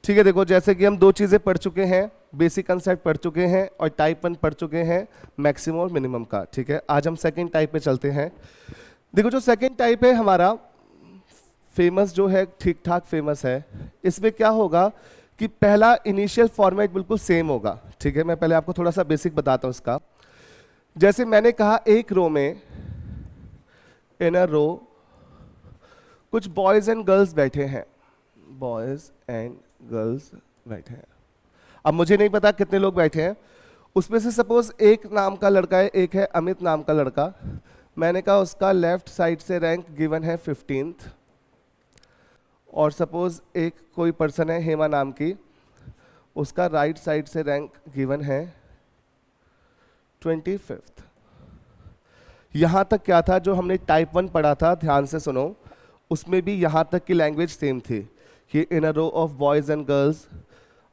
ठीक है, देखो जैसे कि हम दो चीज़ें पढ़ चुके हैं, बेसिक कंसेप्ट पढ़ चुके हैं और टाइप 1 पढ़ चुके हैं मैक्सिमम और मिनिमम का। ठीक है, आज हम सेकंड टाइप पे चलते हैं। देखो जो सेकंड टाइप है हमारा फेमस जो है, ठीक ठाक फेमस है। इसमें क्या होगा कि पहला इनिशियल फॉर्मेट बिल्कुल सेम होगा। ठीक है, मैं पहले आपको थोड़ा सा बेसिक बताता हूँ इसका। जैसे मैंने कहा एक रो में, इन अ रो कुछ बॉयज एंड गर्ल्स बैठे हैं, बॉयज एंड गर्ल्स बैठे हैं। अब मुझे नहीं पता कितने लोग बैठे हैं, उसमें से सपोज एक नाम का लड़का है, एक है अमित नाम का लड़का। मैंने कहा उसका लेफ्ट साइड से रैंक गिवन है 15th, और सपोज एक कोई पर्सन है हेमा नाम की, उसका राइट साइड से रैंक गिवन है 25th। यहां तक क्या था, जो हमने टाइप 1 पढ़ा था, ध्यान से सुनो, उसमें भी यहां तक की लैंग्वेज सेम थी कि in a row of boys and girls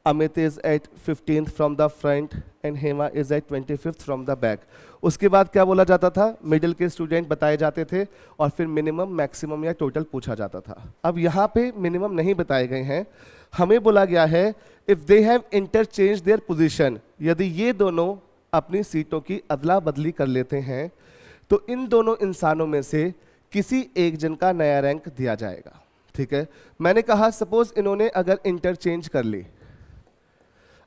Amit is at 15th from the front and Hema is at 25th from the back. उसके बाद क्या बोला जाता था, मिडिल के स्टूडेंट बताए जाते थे और फिर मिनिमम, मैक्सिमम या टोटल पूछा जाता था। अब यहाँ पे मिनिमम नहीं बताए गए हैं, हमें बोला गया है if they have interchange their position, यदि ये दोनों अपनी सीटों की अदला बदली कर लेते हैं तो इन दोनों इंसानों में से किसी एक जन का नया रैंक दिया जाएगा। ठीक है, मैंने कहा सपोज इन्होंने अगर इंटरचेंज कर ली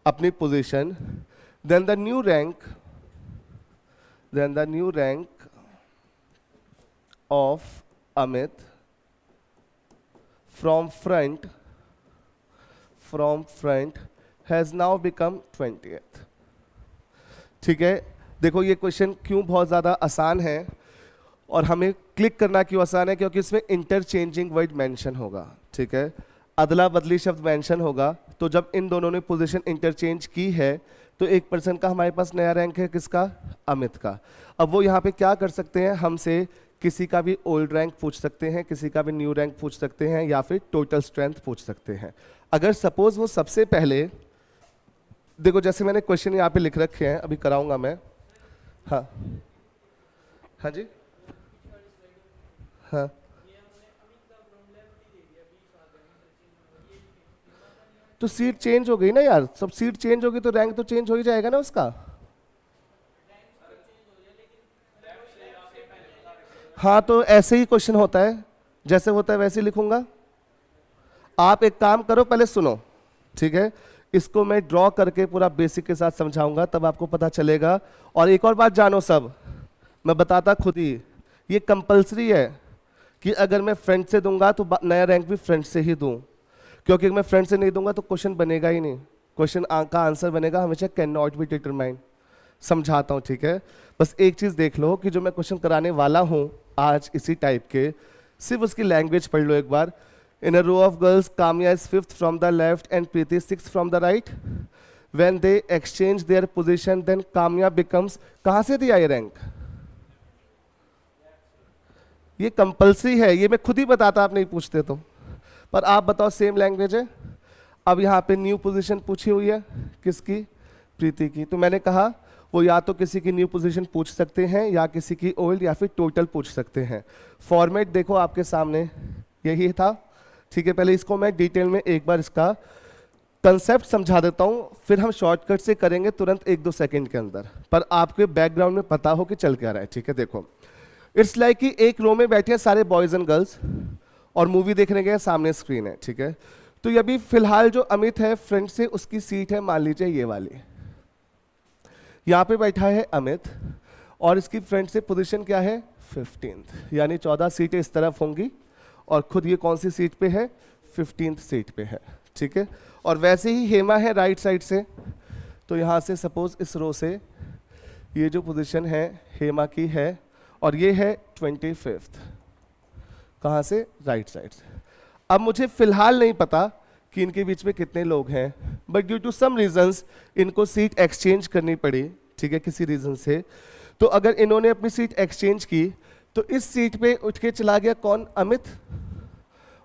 अपनी position, then the new rank of Amit from front has now become 20th। ठीक है, देखो ये क्वेश्चन क्यों बहुत ज़्यादा आसान है और हमें क्लिक करना क्यों आसान है, क्योंकि इसमें इंटरचेंजिंग वर्ड मेंशन होगा। ठीक है, अदला बदली शब्द मेंशन होगा, तो जब इन दोनों ने पोजीशन इंटरचेंज की है तो एक पर्सन का हमारे पास नया रैंक है, किसका, अमित का। अब वो यहाँ पे क्या कर सकते हैं, हमसे किसी का भी ओल्ड रैंक पूछ सकते हैं, किसी का भी न्यू रैंक पूछ सकते हैं, या फिर टोटल स्ट्रेंथ पूछ सकते हैं। अगर सपोज वो सबसे पहले, देखो जैसे मैंने क्वेश्चन यहाँ पे लिख रखे हैं, अभी कराऊंगा मैं। हाँ हाँ जी, हाँ तो सीट चेंज हो गई ना यार, सब सीट चेंज होगी तो रैंक तो चेंज हो ही जाएगा ना उसका। हाँ तो ऐसे ही क्वेश्चन होता है, जैसे होता है वैसे ही लिखूंगा। आप एक काम करो, पहले सुनो। ठीक है, इसको मैं ड्रॉ करके पूरा बेसिक के साथ समझाऊंगा, तब आपको पता चलेगा। और एक और बात जानो सब, मैं बताता खुद ही, ये कंपलसरी है कि अगर मैं फ्रंट से दूंगा तो नया रैंक भी फ्रंट से ही दूं, क्योंकि अगर मैं फ्रंट से नहीं दूंगा तो क्वेश्चन बनेगा ही नहीं। क्वेश्चन का आंसर बनेगा हमेशा कैन नॉट बी डिटरमाइंड। समझाता हूँ, ठीक है, बस एक चीज़ देख लो कि जो मैं क्वेश्चन कराने वाला हूँ आज इसी टाइप के, सिर्फ उसकी लैंग्वेज पढ़ लो एक बार। In a row of girls Kamya is 5th from the left and Preeti 6th from the right. When they exchange their position then Kamya becomes, कहाँ से दिया ये रैंक, ये कंपलसरी है, ये मैं खुद ही बताता, आप नहीं पूछते तो। पर आप बताओ, सेम लैंग्वेज है। अब यहाँ पे न्यू पोजीशन पूछी हुई है, किसकी, प्रीति की। तो मैंने कहा वो या तो किसी की न्यू पोजीशन पूछ सकते हैं या किसी की ओल्ड, या फिर टोटल पूछ सकते हैं। फॉर्मेट देखो आपके सामने यही था। ठीक है, पहले इसको मैं डिटेल में एक बार इसका कंसेप्ट समझा देता हूँ, फिर हम शॉर्टकट से करेंगे तुरंत 1-2 सेकंड के अंदर, पर आपके बैकग्राउंड में पता हो कि चल क्या रहा है। ठीक है, देखो इट्स लाइक कि एक रो में बैठे हैं सारे बॉयज एंड गर्ल्स और मूवी देखने गए, सामने स्क्रीन है। ठीक है, तो अभी फिलहाल जो अमित है फ्रंट से, उसकी सीट है मान लीजिए ये वाली, यहाँ पे बैठा है अमित और इसकी फ्रंट से पोजीशन क्या है, 15th, यानी 14 सीटें इस तरफ होंगी और खुद ये कौन सी सीट पे है, 15th सीट पे है। ठीक है, और वैसे ही हेमा है राइट साइड से, तो यहाँ से सपोज इस रो से ये जो पोजीशन है हेमा की है और ये है 25th, कहाँ से, राइट साइड से। अब मुझे फिलहाल नहीं पता कि इनके बीच में कितने लोग हैं, but due to some reasons इनको सीट एक्सचेंज करनी पड़ी। ठीक है, किसी रीजन से। तो अगर इन्होंने अपनी सीट एक्सचेंज की तो इस सीट पे उठ के चला गया कौन, अमित,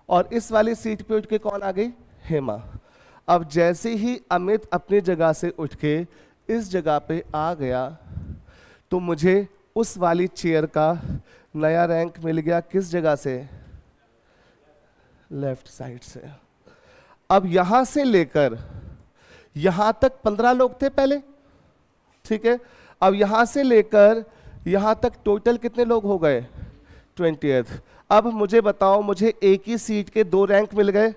और इस वाली सीट पे उठ के कौन आ गई, हेमा। अब जैसे ही अमित अपनी जगह से उठ के इस जगह पे आ गया तो मुझे उस वाली चेयर का नया रैंक मिल गया, किस जगह से, लेफ्ट साइड से। अब यहां से लेकर यहां तक 15 लोग थे पहले, ठीक है। अब यहां से लेकर यहां तक टोटल कितने लोग हो गए? 20th। अब मुझे बताओ, मुझे एक ही सीट के 2 रैंक मिल गए,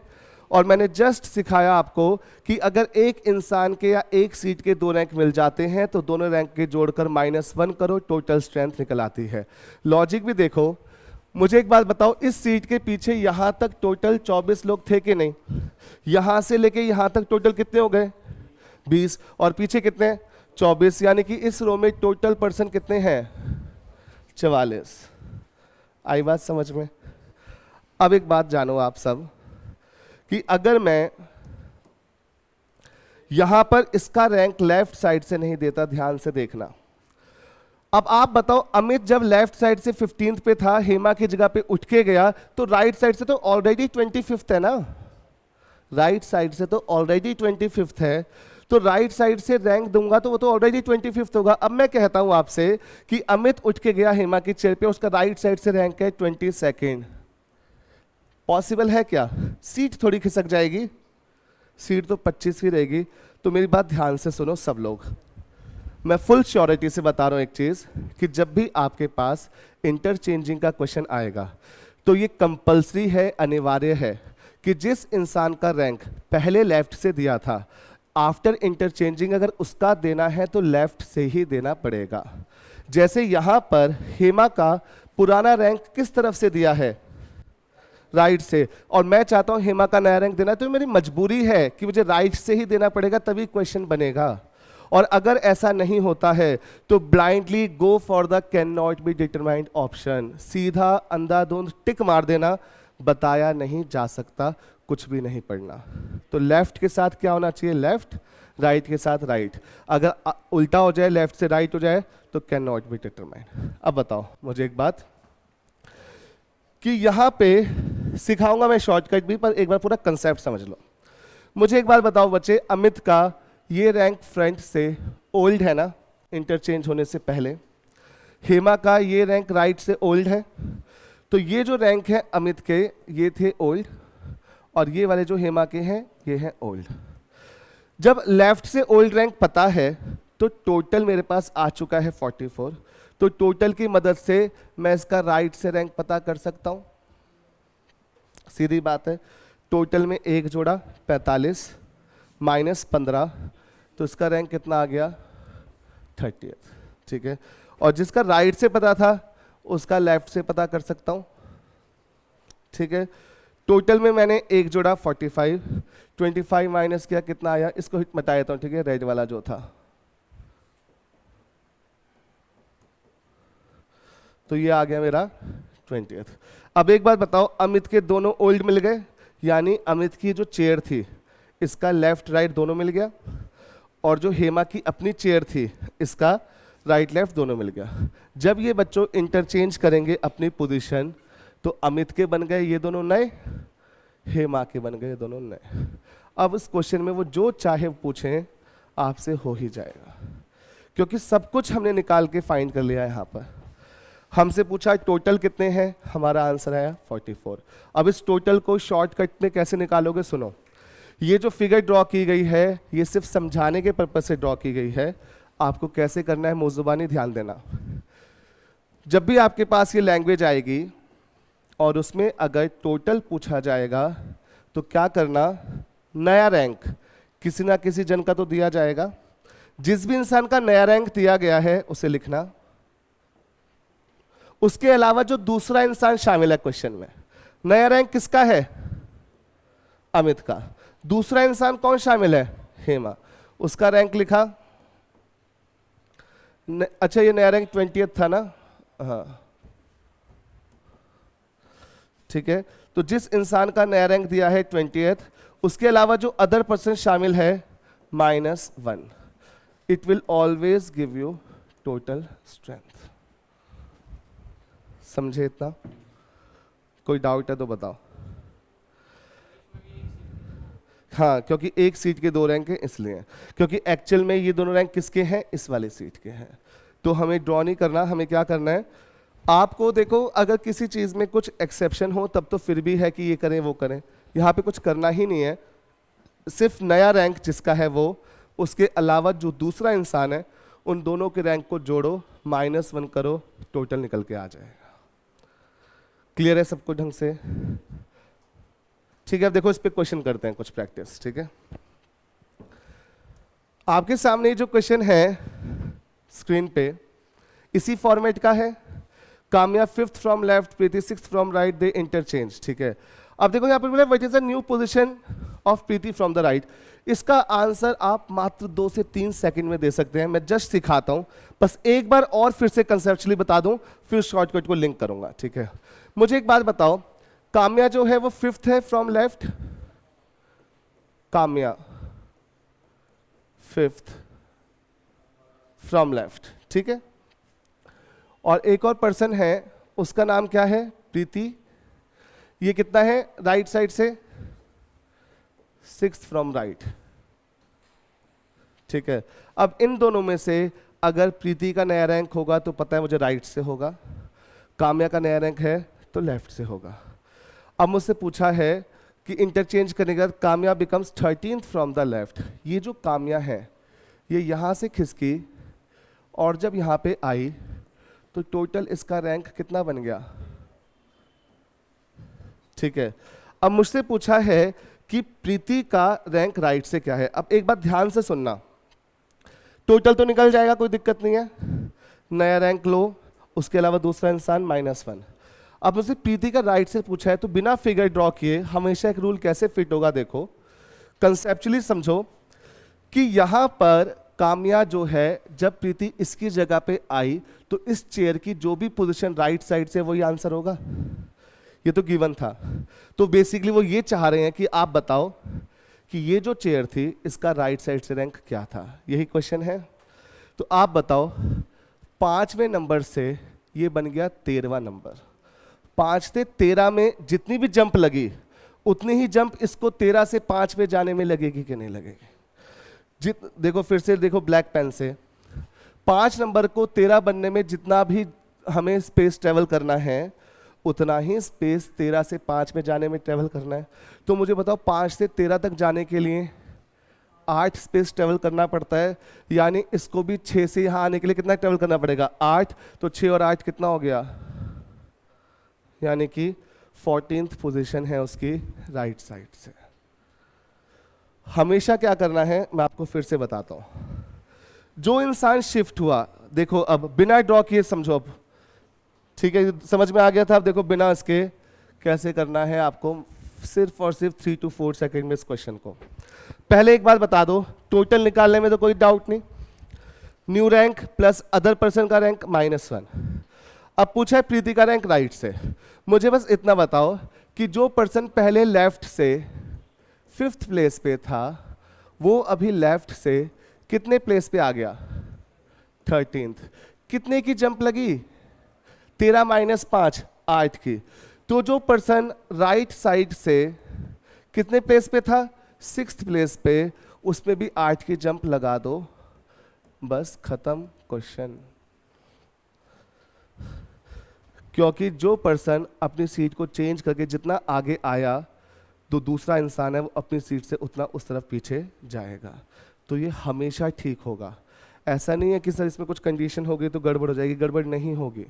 और मैंने जस्ट सिखाया आपको कि अगर एक इंसान के या एक सीट के 2 रैंक मिल जाते हैं तो दोनों रैंक के जोड़कर -1 करो, टोटल स्ट्रेंथ निकल आती है। लॉजिक भी देखो। मुझे एक बात बताओ, इस सीट के पीछे यहां तक टोटल 24 लोग थे कि नहीं? यहां से लेके यहां तक टोटल कितने हो गए? 20, और पीछे कितने? 24, यानी कि इस रो में टोटल पर्सन कितने हैं? 44। आई बात समझ में? अब एक बात जानो आप सब कि अगर मैं यहां पर इसका रैंक लेफ्ट साइड से नहीं देता, ध्यान से देखना। अब आप बताओ, अमित जब लेफ्ट साइड से 15th पे था, हेमा की जगह पे उठ के गया, तो राइट साइड से तो ऑलरेडी 25th है ना? राइट साइड से तो ऑलरेडी 25th है, तो राइट साइड से रैंक दूंगा तो वो तो ऑलरेडी 25th होगा। अब मैं कहता हूं आपसे कि अमित उठ के गया हेमा की चेयर पे, उसका राइट साइड से रैंक है 22nd। पॉसिबल है क्या? सीट थोड़ी खिसक जाएगी, सीट तो 25वीं रहेगी। तो मेरी बात ध्यान से सुनो सब लोग, मैं फुल श्योरिटी से बता रहा हूं एक चीज, कि जब भी आपके पास इंटरचेंजिंग का क्वेश्चन आएगा तो ये कंपल्सरी है, अनिवार्य है कि जिस इंसान का रैंक पहले लेफ्ट से दिया था, आफ्टर इंटरचेंजिंग अगर उसका देना है तो लेफ्ट से ही देना पड़ेगा। जैसे यहां पर हेमा का पुराना रैंक किस तरफ से दिया है? राइट से, और मैं चाहता हूं हेमा का नया रैंक देना, तो मेरी मजबूरी है कि मुझे राइट से ही देना पड़ेगा, तभी क्वेश्चन बनेगा। और अगर ऐसा नहीं होता है तो blindly go for the can not be determined option, सीधा अंधाधुंध टिक मार देना, बताया नहीं जा सकता, कुछ भी नहीं पढ़ना। तो लेफ्ट के साथ क्या होना चाहिए? लेफ्ट, राइट के साथ राइट। अगर उल्टा हो जाए, लेफ्ट से राइट हो जाए, तो कैन नॉट बी डिटरमाइंड। अब बताओ मुझे एक बात, कि यहां पे सिखाऊंगा मैं शॉर्टकट भी, पर एक बार पूरा कंसेप्ट समझ लो। मुझे एक बार बताओ बच्चे, अमित का ये रैंक फ्रंट से ओल्ड है ना, इंटरचेंज होने से पहले। हेमा का ये रैंक राइट से ओल्ड है, तो ये जो रैंक है अमित के, ये थे ओल्ड, और ये वाले जो हेमा के हैं ये हैं ओल्ड। जब लेफ्ट से ओल्ड रैंक पता है तो टोटल मेरे पास आ चुका है 44, तो टोटल की मदद से मैं इसका राइट से रैंक पता कर सकता हूं। सीधी बात है, टोटल में एक जोड़ा 45 -15, तो इसका रैंक कितना आ गया? 30th, ठीक है। और जिसका राइट से पता था उसका लेफ्ट से पता कर सकता हूं, ठीक है। टोटल में मैंने एक जोड़ा 45, 25 माइनस किया, कितना आया? इसको मिटा देता हूं, ठीक है, रेड वाला जो था। तो ये आ गया मेरा 20th। अब एक बात बताओ, अमित के दोनों ओल्ड मिल गए, यानी अमित की जो चेयर थी इसका लेफ्ट राइट दोनों मिल गया, और जो हेमा की अपनी चेयर थी इसका राइट लेफ्ट दोनों मिल गया। जब ये बच्चों इंटरचेंज करेंगे अपनी पोजीशन, तो अमित के बन गए ये दोनों नए, हेमा के बन गए दोनों नए। अब इस क्वेश्चन में वो जो चाहे पूछें आपसे हो ही जाएगा, क्योंकि सब कुछ हमने निकाल के फाइंड कर लिया है। यहाँ पर हमसे पूछा टोटल कितने हैं, हमारा आंसर आया 44। अब इस टोटल को शॉर्टकट में कैसे निकालोगे? सुनो, ये जो फिगर ड्रॉ की गई है ये सिर्फ समझाने के पर्पज से ड्रॉ की गई है, आपको कैसे करना है मौजुबानी ध्यान देना। जब भी आपके पास ये लैंग्वेज आएगी और उसमें अगर टोटल पूछा जाएगा तो क्या करना? नया रैंक किसी ना किसी जन का तो दिया जाएगा, जिस भी इंसान का नया रैंक दिया गया है उसे लिखना। उसके अलावा जो दूसरा इंसान शामिल है क्वेश्चन में, नया रैंक किसका है? अमित का। दूसरा इंसान कौन शामिल है? हेमा। उसका रैंक लिखा। अच्छा, ये नया रैंक 20th था ना? हाँ, ठीक है। तो जिस इंसान का नया रैंक दिया है 20th, उसके अलावा जो अदर पर्सन शामिल है -1, it will always give you total strength. समझे इतना? कोई डाउट है तो बताओ। हाँ, क्योंकि एक सीट के 2 रैंक हैं इसलिए, क्योंकि एक्चुअल में ये दोनों रैंक किसके हैं? इस वाले सीट के हैं। तो हमें ड्रॉ नहीं करना, हमें क्या करना है? आपको देखो, अगर किसी चीज में कुछ एक्सेप्शन हो तब तो फिर भी है कि ये करें वो करें, यहाँ पे कुछ करना ही नहीं है। सिर्फ नया रैंक जिसका है वो, उसके अलावा जो दूसरा इंसान है उन दोनों के रैंक को जोड़ो, -1 करो, टोटल निकल के आ जाएगा। क्लियर है सबको ढंग से? ठीक है, अब देखो इस पे क्वेश्चन करते हैं कुछ प्रैक्टिस। ठीक है, आपके सामने जो क्वेश्चन है स्क्रीन पे इसी फॉर्मेट का है। Kamya 5th from left, Preeti 6th from right, they interchange. ठीक है, अब देखो यहाँ पे बोला what is the new position of Preeti from the right. इसका आंसर आप मात्र 2 से 3 सेकंड में दे सकते हैं। मैं जस्ट सिखाता हूं, बस एक बार और फिर से कंसेप्चुअली बता दूं, फिर शॉर्टकट को लिंक करूंगा। ठीक है, मुझे एक बात बताओ, काम्या जो है वो 5th है from left, Kamya 5th from left. ठीक है, और एक और पर्सन है, उसका नाम क्या है? प्रीति। ये कितना है राइट साइड से? 6th from right. ठीक है, अब इन दोनों में से अगर प्रीति का नया रैंक होगा तो पता है मुझे राइट से होगा, काम्या का नया रैंक है तो लेफ्ट से होगा। अब मुझसे पूछा है कि इंटरचेंज करने के बाद Kamya becomes 13th from the left. ये जो काम्या है ये यहां से खिसकी और जब यहां पे आई तो टोटल इसका रैंक कितना बन गया? ठीक है, अब मुझसे पूछा है कि प्रीति का रैंक राइट से क्या है। अब एक बात ध्यान से सुनना, टोटल तो निकल जाएगा, कोई दिक्कत नहीं है, नया रैंक लो, उसके अलावा दूसरा इंसान -1। अब मुझसे प्रीति का राइट से पूछा है तो बिना फिगर ड्रॉ किए हमेशा एक रूल कैसे फिट होगा, देखो कंसेप्चुअली समझो कि यहां पर काम्या जो है जब प्रीति इसकी जगह पे आई तो इस चेयर की जो भी पोजीशन राइट साइड से वही आंसर होगा, ये तो गिवन था। तो बेसिकली वो ये चाह रहे हैं कि आप बताओ कि ये जो चेयर थी इसका राइट साइड से रैंक क्या था, यही क्वेश्चन है। तो आप बताओ 5वें नंबर से ये बन गया 13वां नंबर। 5 से 13 में जितनी भी जंप लगी उतनी ही जंप इसको 13 से 5 में जाने में लगेगी कि नहीं लगेगी? देखो फिर से देखो ब्लैक पेन से, 5 नंबर को 13 बनने में जितना भी हमें स्पेस ट्रेवल करना है उतना ही स्पेस 13 से 5 में जाने में ट्रेवल करना है। तो मुझे बताओ 5 से 13 तक जाने के लिए 8 स्पेस ट्रेवल करना पड़ता है, यानी इसको भी 6 से यहाँ आने के लिए कितना ट्रेवल करना पड़ेगा? 8। तो 6 और 8 कितना हो गया? यानी कि 14th पोजीशन है उसकी राइट साइड से। हमेशा क्या करना है मैं आपको फिर से बताता हूं। जो इंसान शिफ्ट हुआ, देखो अब बिना ड्रॉ किए समझो, अब ठीक है समझ में आ गया था। अब देखो बिना इसके कैसे करना है आपको, सिर्फ और सिर्फ 3 to 4 सेकेंड में इस क्वेश्चन को। पहले एक बात बता दो, टोटल निकालने में तो कोई डाउट नहीं, new rank plus other person का रैंक -1। अब पूछा है प्रीति का रैंक राइट से, मुझे बस इतना बताओ कि जो पर्सन पहले लेफ्ट से 5th प्लेस पे था वो अभी लेफ्ट से कितने प्लेस पे आ गया? 13th। कितने की जंप लगी? 13 - 5 8 की। तो जो पर्सन राइट साइड से कितने प्लेस पे था? 6th प्लेस पे, उसमें भी 8 की जंप लगा दो, बस खत्म क्वेश्चन। क्योंकि जो पर्सन अपनी सीट को चेंज करके जितना आगे आया तो दूसरा इंसान है वो अपनी सीट से उतना उस तरफ पीछे जाएगा, तो ये हमेशा ठीक होगा। ऐसा नहीं है कि सर इसमें कुछ कंडीशन होगी तो गड़बड़ हो जाएगी, गड़बड़ नहीं होगी।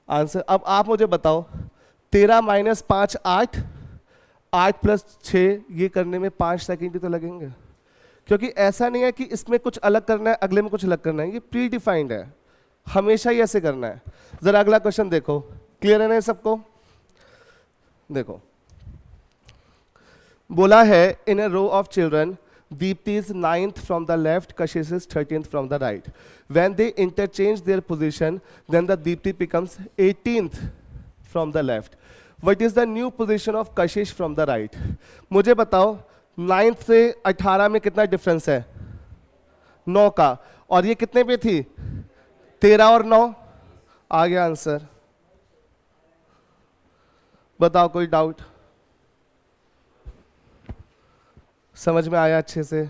आंसर अब आप मुझे बताओ, 13 - 5 8, 8 + 6, ये करने में 5 सेकेंड ही तो लगेंगे, क्योंकि ऐसा नहीं है कि इसमें कुछ अलग करना है अगले में कुछ अलग करना है, ये प्री डिफाइंड है, हमेशा ही ऐसे करना है। जरा अगला क्वेश्चन देखो, क्लियर है ना सबको? देखो बोला है in a row of children Deepti is 9th from the left, Kashish is 13th from the right. When they interchange their position, then the Deepti becomes 18th from the left. What is the new position of Kashish from the right? मुझे बताओ 9th से 18 में कितना difference है? 9 का, और ये कितने पे थी? 13 और 9, आ गया आंसर। बताओ कोई डाउट? समझ में आया अच्छे से?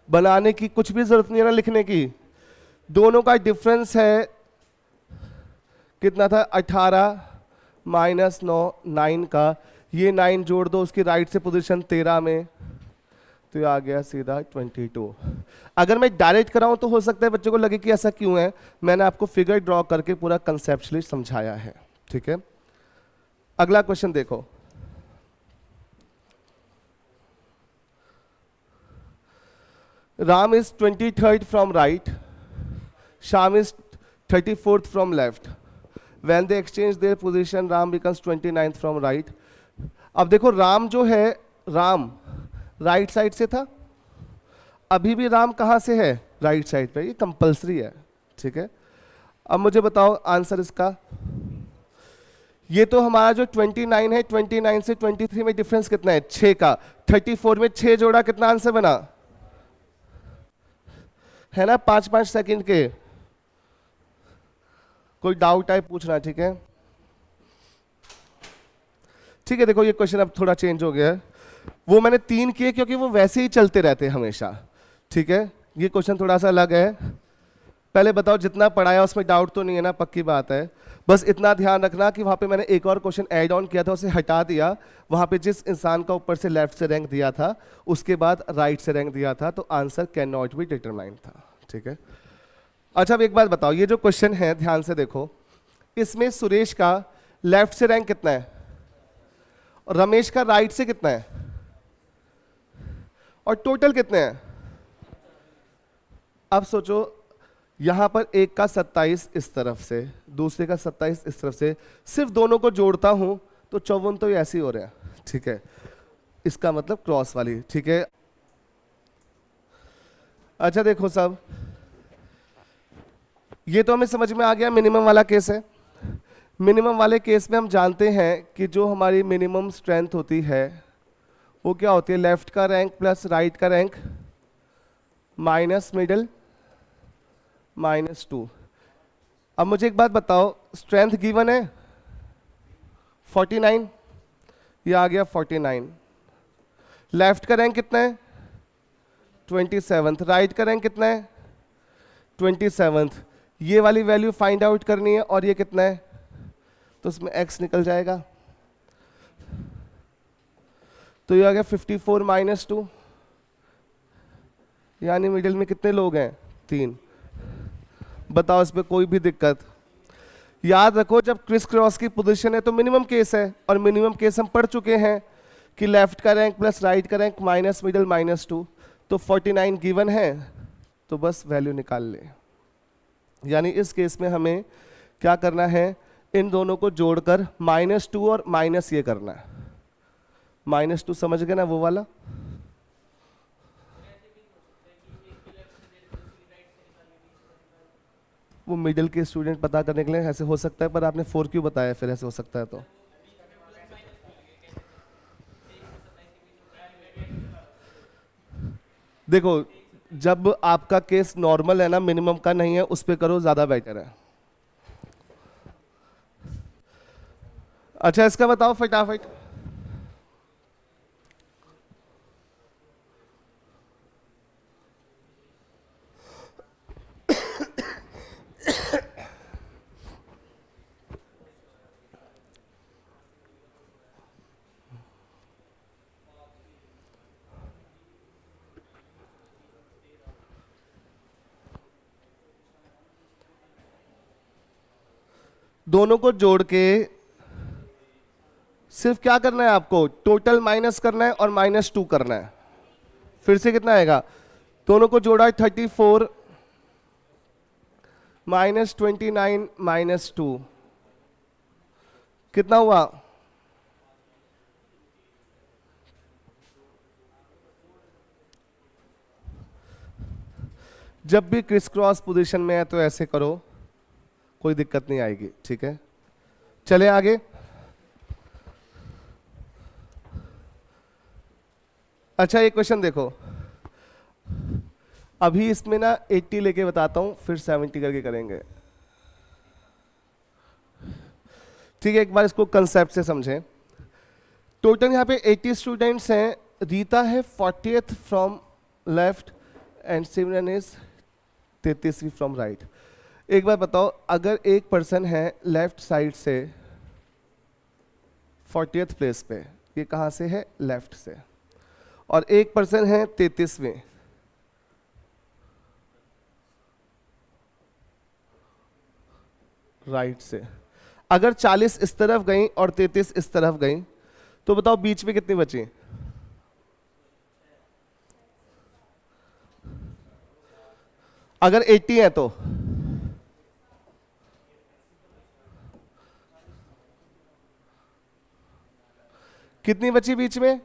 बनाने की कुछ भी जरूरत नहीं है ना, लिखने की। दोनों का डिफरेंस है कितना था? 18 - 9 9 का, ये 9 जोड़ दो उसकी राइट से पोजीशन 13 में, तो ये आ गया सीधा 22। अगर मैं डायरेक्ट कराऊं तो हो सकता है बच्चों को लगे कि ऐसा क्यों है, मैंने आपको फिगर ड्रॉ करके पूरा कंसेप्चुअली समझाया है, ठीक है। अगला क्वेश्चन देखो, Ram is 23rd from right, Shyam is 34th from left. When they exchange their position Ram becomes 29th from right. अब देखो राम जो है, राम राइट साइड से था, अभी भी राम कहां से है, राइट साइड पे, ये कंपलसरी है, ठीक है। अब मुझे बताओ आंसर इसका, ये तो हमारा जो 29 है, 29 से 23 में डिफरेंस कितना है, 6 का, 34 में 6 जोड़ा, कितना आंसर बना है ना, 5-5 सेकंड के। कोई डाउट है पूछना, ठीक है। ठीक है, देखो ये क्वेश्चन अब थोड़ा चेंज हो गया है, वो मैंने 3 किए क्योंकि वो वैसे ही चलते रहते हैं हमेशा, ठीक है। ये क्वेश्चन थोड़ा सा अलग है। पहले बताओ जितना पढ़ाया उसमें डाउट तो नहीं है ना, पक्की बात है। बस इतना ध्यान रखना कि वहां पे मैंने एक और क्वेश्चन ऐड ऑन किया था, उसे हटा दिया। वहां पे जिस इंसान का ऊपर से लेफ्ट से रैंक दिया था, उसके बाद राइट से रैंक दिया था, तो answer can not be determined था, ठीक है। अच्छा अब एक बात बताओ, ये जो क्वेश्चन है ध्यान से देखो, इसमें सुरेश का लेफ्ट से रैंक कितना है और रमेश का राइट से कितना है, और टोटल कितने हैं। अब सोचो, यहां पर एक का 27 इस तरफ से, दूसरे का 27 इस तरफ से, सिर्फ दोनों को जोड़ता हूं तो 54 तो ऐसे ही हो रहा है, ठीक है। इसका मतलब क्रॉस वाली, ठीक है। अच्छा देखो सब, ये तो हमें समझ में आ गया मिनिमम वाला केस है। मिनिमम वाले केस में हम जानते हैं कि जो हमारी मिनिमम स्ट्रेंथ होती है वो क्या होती है, लेफ्ट का रैंक प्लस राइट का रैंक माइनस मिडिल -2। अब मुझे एक बात बताओ, स्ट्रेंथ गिवन है 49, ये आ गया 49। लेफ्ट का रैंक कितना है 27th, राइट का रैंक कितना है 27th। ये वाली वैल्यू फाइंड आउट करनी है, और ये कितना है, तो उसमें x निकल जाएगा, तो ये आ गया 54 - 2, यानी मिडिल में कितने लोग हैं 3। बताओ इस पे कोई भी दिक्कत। याद रखो जब क्रिस क्रॉस की पोजीशन है तो मिनिमम केस है, और मिनिमम केस हम पढ़ चुके हैं कि लेफ्ट का रैंक प्लस राइट का रैंक माइनस मिडिल -2, तो 49 गिवन है, तो बस वैल्यू निकाल ले। यानी इस केस में हमें क्या करना है, इन दोनों को जोड़कर -2 और माइनस ये करना है, -2 समझ गए ना वो वाला। वो मिडिल के स्टूडेंट पता करने के लिए ऐसे हो सकता है, पर आपने 4 क्यों बताया फिर ऐसे हो सकता है तो। देखो जब आपका केस नॉर्मल है ना, मिनिमम का नहीं है, उस पे करो, ज्यादा बेटर है। अच्छा इसका बताओ फटाफट। दोनों को जोड़ के सिर्फ क्या करना है आपको, टोटल माइनस करना है और -2 करना है। फिर से कितना आएगा, दोनों को जोड़ा है 34 -29 -2, कितना हुआ, जब भी क्रिस क्रॉस पोजीशन में है तो ऐसे करो, कोई दिक्कत नहीं आएगी, ठीक है। चले आगे। अच्छा एक क्वेश्चन देखो, अभी इसमें ना 80 लेके बताता हूं, फिर 70 करके करेंगे, ठीक है। एक बार इसको कंसेप्ट से समझें। टोटल यहाँ पे 80 स्टूडेंट्स हैं, रीता है 40th from left and Simran is 33वीं फ्रॉम राइट। एक बार बताओ, अगर एक पर्सन है लेफ्ट साइड से 40th प्लेस पे, ये कहाँ से है? लेफ्ट से। और एक पर्सन है 33वें, राइट से। अगर 40 इस तरफ गई और 33 इस तरफ गई तो बताओ बीच में कितनी बची? अगर 80 है तो कितनी बची बीच में?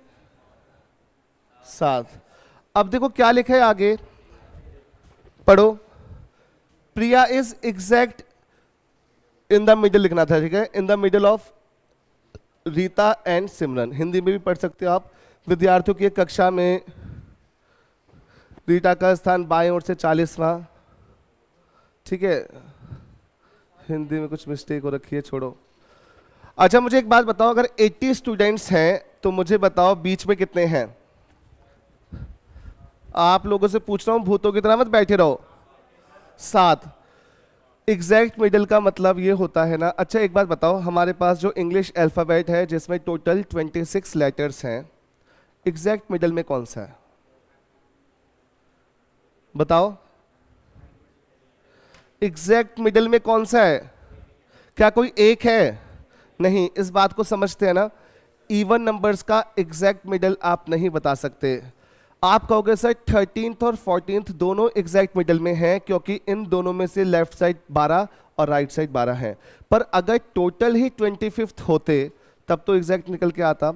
7। अब देखो क्या लिखा है आगे, पढ़ो। Priya is exact in the middle लिखना था, ठीक है, in the middle of Rita and Simran. Hindi में भी पढ़ सकते हो आप। विद्यार्थियों की एक कक्षा में रीटा का स्थान बाएं ओर से 40वां, ठीक है। हिंदी में कुछ मिस्टेक हो रखी है, छोड़ो। अच्छा मुझे एक बात बताओ, अगर 80 स्टूडेंट्स हैं तो मुझे बताओ बीच में कितने हैं? आप लोगों से पूछ रहा हूं, भूतों की तरह मत बैठे रहो। 7। एग्जैक्ट मिडिल का मतलब ये होता है ना। अच्छा एक बात बताओ, हमारे पास जो इंग्लिश अल्फ़ाबेट है जिसमें टोटल 26 लेटर्स हैं, एग्जैक्ट मिडिल में कौन सा है? बताओ एग्जैक्ट मिडिल में कौन सा है? क्या कोई एक है? नहीं। इस बात को समझते हैं ना, इवन नंबर्स का एग्जैक्ट मिडिल आप नहीं बता सकते। आप कहोगे सर 13th और 14th दोनों एग्जैक्ट मिडिल में हैं क्योंकि इन दोनों में से लेफ्ट साइड 12 और राइट साइड 12 है। पर अगर टोटल ही 25th होते तब तो एग्जैक्ट निकल के आता।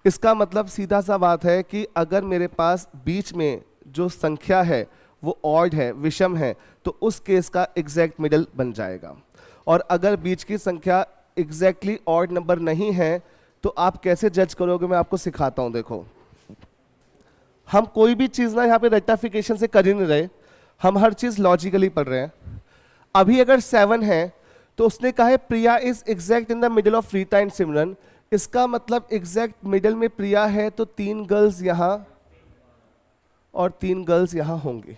इसका मतलब सीधा सा बात है कि अगर मेरे पास बीच में जो संख्या है वो ऑड है, विषम है, तो उस केस का एग्जैक्ट मिडिल बन जाएगा। और अगर बीच की संख्या एग्जैक्टली ऑड नंबर नहीं है तो आप कैसे जज करोगे, मैं आपको सिखाता हूं। देखो हम कोई भी चीज ना यहाँ पे रेक्टिफिकेशन से कर ही नहीं रहे, हम हर चीज लॉजिकली पढ़ रहे हैं। अभी अगर 7 है तो उसने कहा है Priya is exact in the middle of Rita and Simran. इसका मतलब एग्जैक्ट मिडिल में प्रिया है तो 3 गर्ल्स यहाँ और 3 गर्ल्स यहाँ होंगी।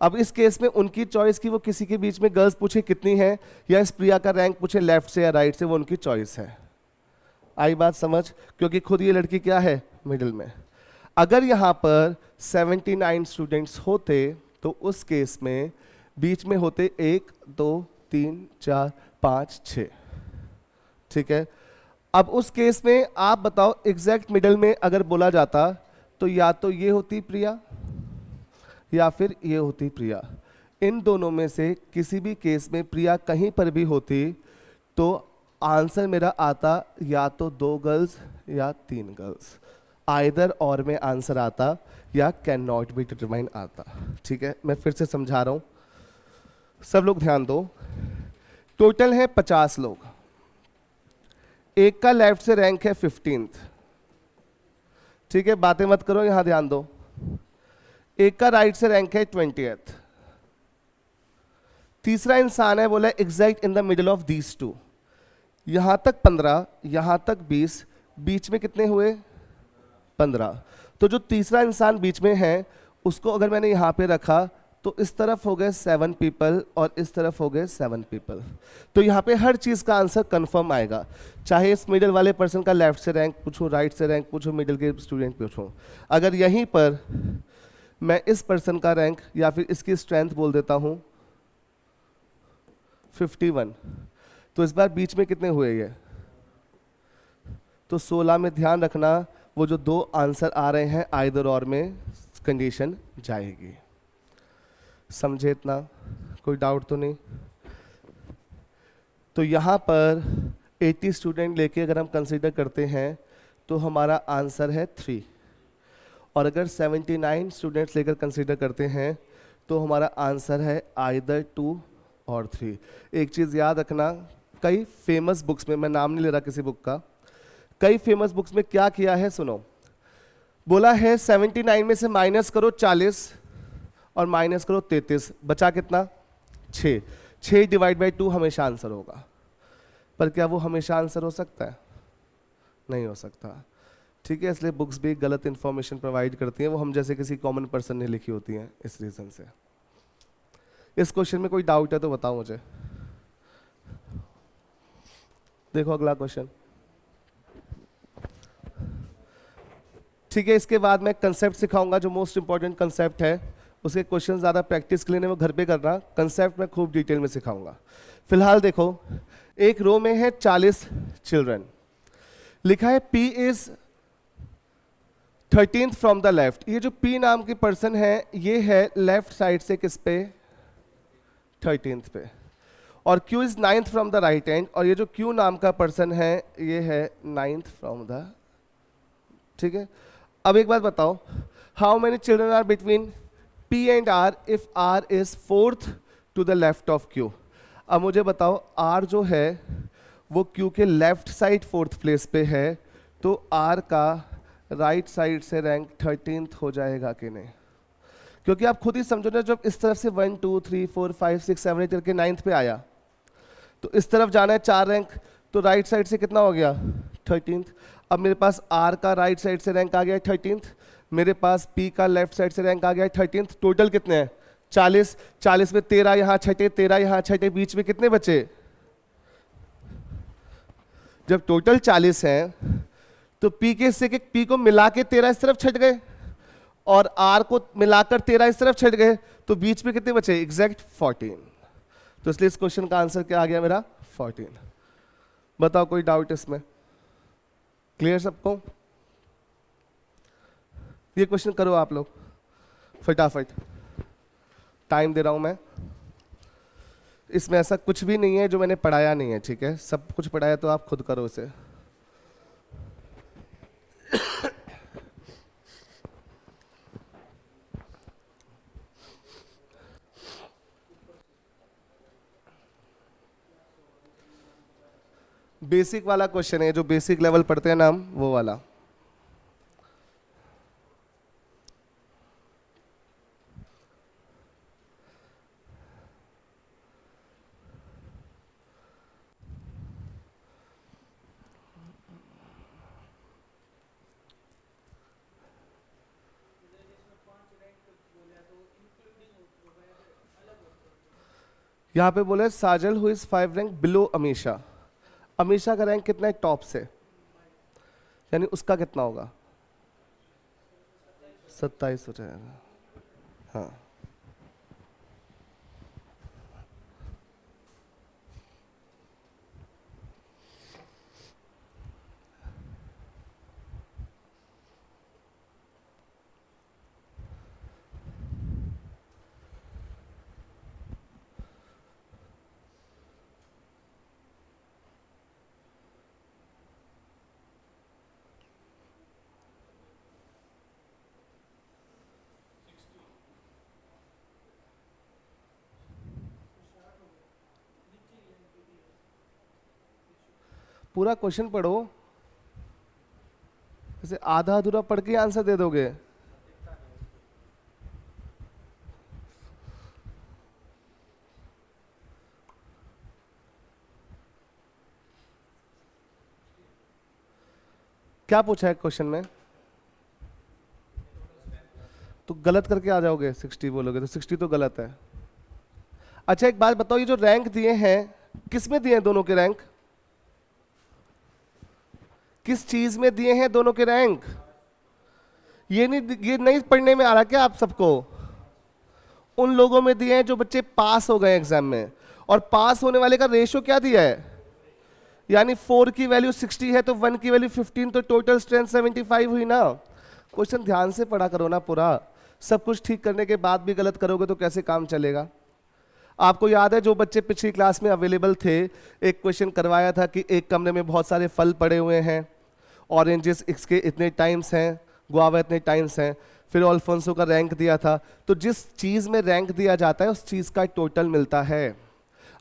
अब इस केस में उनकी चॉइस की, वो किसी के बीच में गर्ल्स पूछे कितनी है या इस प्रिया का रैंक पूछे लेफ्ट से या राइट से, वो उनकी चॉइस है। आई बात समझ? क्योंकि खुद ये लड़की क्या है? मिडिल में। अगर यहाँ पर 79 स्टूडेंट्स होते तो उस केस में बीच में होते 1 2 3 4 5 6, ठीक है। अब उस केस में आप बताओ एग्जैक्ट मिडिल में अगर बोला जाता तो या तो ये होती प्रिया या फिर ये होती प्रिया। इन दोनों में से किसी भी केस में प्रिया कहीं पर भी होती तो आंसर मेरा आता या तो 2 गर्ल्स या 3 गर्ल्स। आइदर और में आंसर आता या कैन नॉट बी डिटरमाइन आता, ठीक है। मैं फिर से समझा रहा हूं, सब लोग ध्यान दो। टोटल है 50 लोग, एक का लेफ्ट से रैंक है 15th, ठीक है। बातें मत करो, यहां ध्यान दो। एक का राइट से रैंक है 20th। तीसरा इंसान है, बोला exact in the middle of these two. यहां तक 15, यहां तक 20, बीच में कितने हुए? 15। तो जो तीसरा इंसान बीच में है उसको अगर मैंने यहां पे रखा तो इस तरफ हो गए 7 पीपल और इस तरफ हो गए 7 पीपल। तो यहाँ पे हर चीज़ का आंसर कंफर्म आएगा, चाहे इस मिडिल वाले पर्सन का लेफ्ट से रैंक पूछूं, राइट से रैंक पूछूं, मिडिल के स्टूडेंट पूछूं। अगर यहीं पर मैं इस पर्सन का रैंक या फिर इसकी स्ट्रेंथ बोल देता हूं 51, तो इस बार बीच में कितने हुए ये? तो 16 में ध्यान रखना वो जो 2 आंसर आ रहे हैं आइदर और में कंडीशन जाएगी। समझे इतना? कोई डाउट तो नहीं? तो यहाँ पर 80 स्टूडेंट लेके अगर हम कंसीडर करते हैं तो हमारा आंसर है 3। और अगर 79 स्टूडेंट्स लेकर कंसीडर करते हैं तो हमारा आंसर है आइदर 2 और 3। एक चीज़ याद रखना, कई फेमस बुक्स में, मैं नाम नहीं ले रहा किसी बुक का, कई फेमस बुक्स में क्या किया है सुनो। बोला है 79 में से माइनस करो 40 और माइनस करो 33, बचा कितना? 6। 6 डिवाइड बाई 2 हमेशा आंसर होगा। पर क्या वो हमेशा आंसर हो सकता है? नहीं हो सकता, ठीक है। इसलिए बुक्स भी गलत इंफॉर्मेशन प्रोवाइड करती हैं, वो हम जैसे किसी कॉमन पर्सन ने लिखी होती हैं, इस रीजन से। इस क्वेश्चन में कोई डाउट है तो बताओ मुझे। देखो अगला क्वेश्चन। ठीक है, इसके बाद मैं कंसेप्ट सिखाऊंगा जो मोस्ट इंपॉर्टेंट कंसेप्ट है, उसके क्वेश्चन ज़्यादा प्रैक्टिस के लिए वो घर पे करना, कंसेप्ट मैं खूब डिटेल में सिखाऊंगा। फिलहाल देखो, एक रो में है 40 चिल्ड्रन, लिखा है P is 13th from the left. ये जो P नाम की पर्सन है ये है लेफ्ट साइड से किस पे, 13th पे, और Q is 9th from the right hand, और ये जो Q नाम का पर्सन है ये है 9th फ्रॉम द, ठीक है। अब एक बात बताओ, how many children are between P and R if R is 4th to the left of Q। अब मुझे बताओ R जो है वो Q के लेफ्ट साइड 4th प्लेस पे है, तो R का राइट साइड से रैंक 13th हो जाएगा कि नहीं? क्योंकि आप खुद ही समझो ना, जब इस तरफ से 1 2 3 4 5 6 7 8 करके 9th पे आया, तो इस तरफ जाना है 4 रैंक, तो राइट साइड से कितना हो गया, 13th। अब मेरे पास R का राइट साइड से रैंक आ गया 13th, मेरे पास P का लेफ्ट साइड से रैंक आ गया 13th। टोटल कितने हैं, 40। 40 में 13 यहाँ छठे, 13 यहाँ छठे, बीच में कितने बचे? जब टोटल 40 हैं तो P के से P को मिला के 13 इस तरफ छट गए और R को मिलाकर 13 इस तरफ छट गए, तो बीच में कितने बचे? एग्जैक्ट 14। तो इसलिए इस क्वेश्चन का आंसर क्या आ गया मेरा, 14। बताओ कोई डाउट इसमें? क्लियर सबको? ये क्वेश्चन करो आप लोग फटाफट, टाइम दे रहा हूं मैं। इसमें ऐसा कुछ भी नहीं है जो मैंने पढ़ाया नहीं है, ठीक है, सब कुछ पढ़ाया, तो आप खुद करो इसे। बेसिक वाला क्वेश्चन है, जो बेसिक लेवल पढ़ते हैं ना हम, वो वाला। यहाँ पे बोले Sajal who is 5 rank below Amisha. Amisha का रैंक कितना है टॉप से, यानी उसका कितना होगा, 27 हो जाएगा। हाँ, पूरा क्वेश्चन पढ़ो, जैसे आधा अधूरा पढ़ के आंसर दे दोगे। क्या पूछा है क्वेश्चन में? तो गलत करके आ जाओगे, 60 बोलोगे तो 60 तो गलत है। अच्छा एक बात बताओ, ये जो रैंक दिए हैं किस में दिए हैं दोनों के रैंक? किस चीज में दिए हैं दोनों के रैंक? ये नहीं पढ़ने में आ रहा क्या आप सबको? उन लोगों में दिए हैं जो बच्चे पास हो गए एग्जाम में, और पास होने वाले का रेशियो क्या दिया है, यानी 4 की वैल्यू 60 है तो 1 की वैल्यू 15, तो टोटल स्ट्रेंथ 75 हुई ना। क्वेश्चन ध्यान से पढ़ा करो ना पूरा, सब कुछ ठीक करने के बाद भी गलत करोगे तो कैसे काम चलेगा? आपको याद है जो बच्चे पिछली क्लास में अवेलेबल थे, एक क्वेश्चन करवाया था कि एक कमरे में बहुत सारे फल पड़े हुए हैं, ऑरेंजेस इसके इतने टाइम्स हैं, गुआवा इतने टाइम्स हैं, फिर अल्फोंसो का रैंक दिया था। तो जिस चीज़ में रैंक दिया जाता है उस चीज़ का टोटल मिलता है।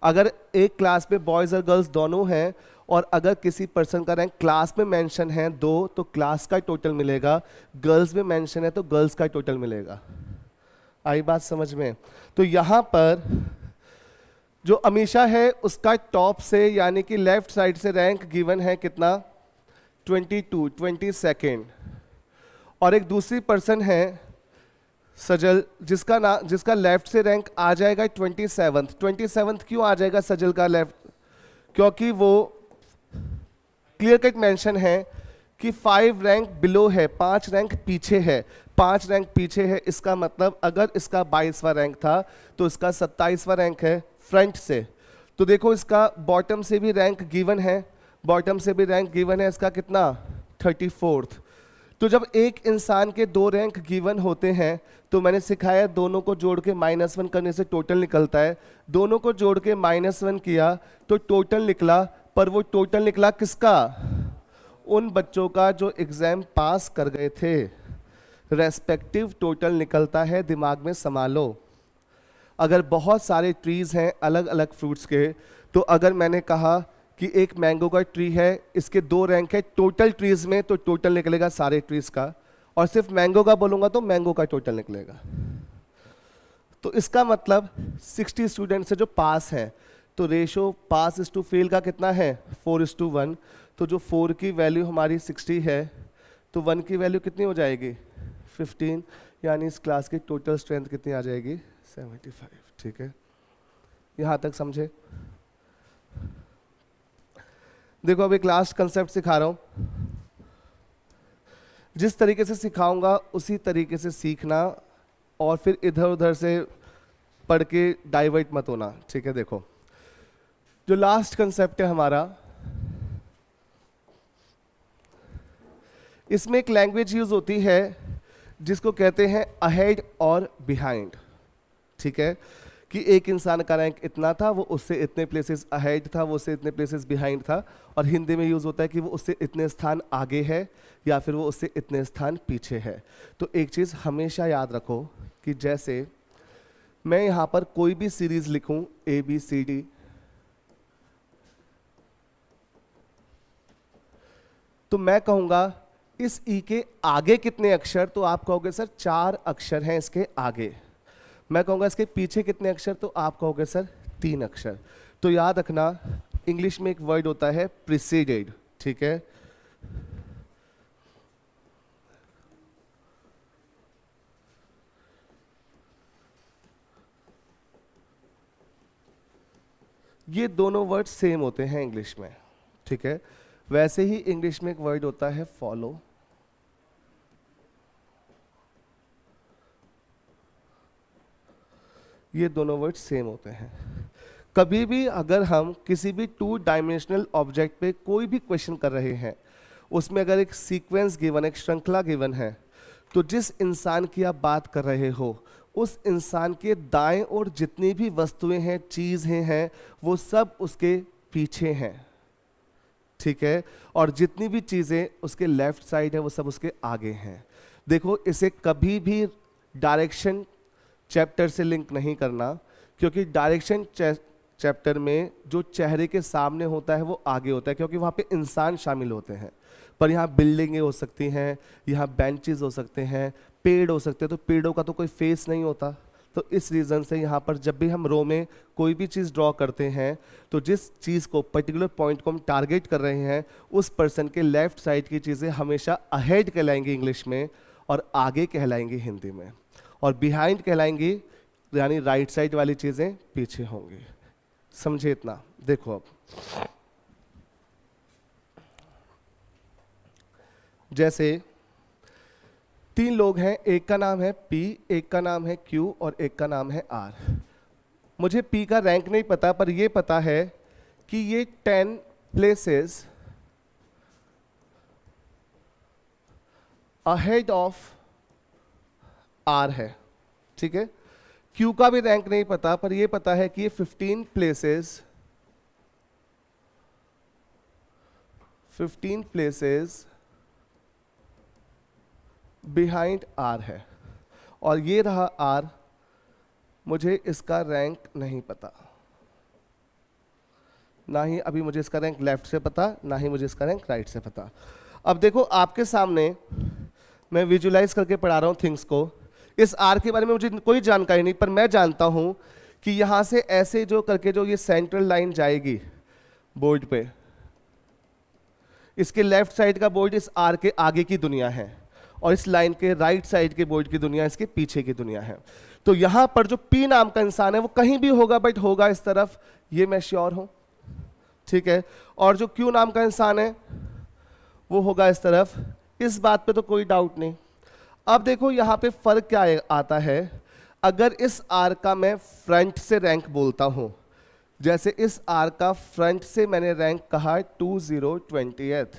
अगर एक क्लास में बॉयज़ और गर्ल्स दोनों हैं और अगर किसी पर्सन का रैंक क्लास में मेंशन है 2 तो क्लास का टोटल मिलेगा, गर्ल्स में मेंशन है तो गर्ल्स का टोटल मिलेगा। आई बात समझ में? तो यहाँ पर जो अमीशा है उसका टॉप से यानी कि लेफ्ट साइड से रैंक गिवन है कितना, 22 और एक दूसरी पर्सन है सजल जिसका लेफ्ट से रैंक आ जाएगा 27 क्यों आ जाएगा सजल का लेफ्ट? क्योंकि वो क्लियर कट मेंशन है कि 5 रैंक बिलो है, 5 रैंक पीछे है, 5 रैंक पीछे है, इसका मतलब अगर इसका 22वां रैंक था तो इसका 27वां रैंक है फ्रंट से। तो देखो इसका बॉटम से भी रैंक गिवन है, बॉटम से भी रैंक गिवन है, इसका कितना 34th। तो जब एक इंसान के 2 रैंक गिवन होते हैं तो मैंने सिखाया दोनों को जोड़ के -1 करने से टोटल निकलता है, दोनों को जोड़ के -1 किया तो टोटल निकला, पर वो टोटल निकला किसका, उन बच्चों का जो एग्जाम पास कर गए थे। रेस्पेक्टिव टोटल निकलता है, दिमाग में संभालो। अगर बहुत सारे ट्रीज हैं अलग अलग फ्रूट्स के, तो अगर मैंने कहा कि एक मैंगो का ट्री है, इसके 2 रैंक है टोटल ट्रीज में, तो टोटल निकलेगा सारे ट्रीज का, और सिर्फ मैंगो का बोलूंगा तो मैंगो का टोटल निकलेगा। तो इसका मतलब 60 स्टूडेंट से जो पास हैं, तो ratio pass is to fail का कितना है 4:1। तो जो 4 की वैल्यू हमारी 60 है, तो 1 की वैल्यू कितनी हो जाएगी 15, यानी इस क्लास की टोटल स्ट्रेंथ कितनी आ जाएगी 75। ठीक है, यहाँ तक समझे। देखो अब एक लास्ट कंसेप्ट सिखा रहा हूं, जिस तरीके से सिखाऊंगा उसी तरीके से सीखना, और फिर इधर उधर से पढ़ के डाइवर्ट मत होना। ठीक है, देखो जो लास्ट कंसेप्ट है हमारा, इसमें एक लैंग्वेज यूज होती है जिसको कहते हैं अहेड और बिहाइंड। ठीक है, कि एक इंसान का रैंक इतना था, वो उससे इतने प्लेसेस अहेड था, वो उससे इतने प्लेसेस बिहाइंड था, और हिंदी में यूज होता है कि वो उससे इतने स्थान आगे है या फिर वो उससे इतने स्थान पीछे है। तो एक चीज हमेशा याद रखो कि जैसे मैं यहां पर कोई भी सीरीज लिखूं ABCD, तो मैं कहूंगा इस ई के आगे कितने अक्षर, तो आप कहोगे सर 4 अक्षर हैं इसके आगे। मैं कहूंगा इसके पीछे कितने अक्षर, तो आप कहोगे सर 3 अक्षर। तो याद रखना इंग्लिश में एक वर्ड होता है प्रीसीडेड। ठीक है, ये दोनों वर्ड सेम होते हैं इंग्लिश में। ठीक है, वैसे ही इंग्लिश में एक वर्ड होता है फॉलो। ये दोनों वर्ड सेम होते हैं। कभी भी अगर हम किसी भी 2 डायमेंशनल ऑब्जेक्ट पे कोई भी क्वेश्चन कर रहे हैं, उसमें अगर एक सीक्वेंस गिवन, एक श्रृंखला गिवन है, तो जिस इंसान की आप बात कर रहे हो उस इंसान के दाएं और जितनी भी वस्तुएं हैं, चीज़ें हैं, वो सब उसके पीछे हैं। ठीक है, और जितनी भी चीज़ें उसके लेफ्ट साइड है वो सब उसके आगे हैं। देखो इसे कभी भी डायरेक्शन चैप्टर से लिंक नहीं करना, क्योंकि डायरेक्शन चैप्टर में जो चेहरे के सामने होता है वो आगे होता है, क्योंकि वहाँ पे इंसान शामिल होते हैं। पर यहाँ बिल्डिंगें हो सकती हैं, यहाँ बेंचेस हो सकते हैं, पेड़ हो सकते हैं, तो पेड़ों का तो कोई फेस नहीं होता। तो इस रीज़न से यहाँ पर जब भी हम रो में कोई भी चीज़ ड्रॉ करते हैं, तो जिस चीज़ को पर्टिकुलर पॉइंट को हम टारगेट कर रहे हैं, उस पर्सन के लेफ्ट साइड की चीज़ें हमेशा अहेड कहलाएंगी इंग्लिश में, और आगे कहलाएंगी हिंदी में, और बिहाइंड कहलाएंगी, यानी राइट साइड वाली चीज़ें पीछे होंगी। समझे इतना? देखो अब जैसे 3 लोग हैं, एक का नाम है P, एक का नाम है Q और एक का नाम है R। मुझे P का रैंक नहीं पता, पर ये पता है कि ये 10 प्लेसेस अहेड ऑफ R है। ठीक है, Q का भी रैंक नहीं पता, पर ये पता है कि ये 15 प्लेसेस बिहाइंड R है, और ये रहा R। मुझे इसका रैंक नहीं पता, ना ही अभी मुझे इसका रैंक लेफ्ट से पता, ना ही मुझे इसका रैंक राइट से पता। अब देखो आपके सामने मैं विजुलाइज करके पढ़ा रहा हूँ थिंग्स को। इस R के बारे में मुझे कोई जानकारी नहीं, पर मैं जानता हूं कि यहां से ऐसे जो करके जो ये सेंट्रल लाइन जाएगी बोर्ड पे, इसके लेफ्ट साइड का बोर्ड इस R के आगे की दुनिया है, और इस लाइन के राइट साइड के बोर्ड की दुनिया इसके पीछे की दुनिया है। तो यहां पर जो P नाम का इंसान है वो कहीं भी होगा, बट होगा इस तरफ, ये मैं श्योर हूं। ठीक है, और जो Q नाम का इंसान है वो होगा इस तरफ। इस बात पे तो कोई डाउट नहीं। अब देखो यहाँ पे फर्क क्या आता है, अगर इस आर का मैं फ्रंट से रैंक बोलता हूँ, जैसे इस आर का फ्रंट से मैंने रैंक कहा 2020,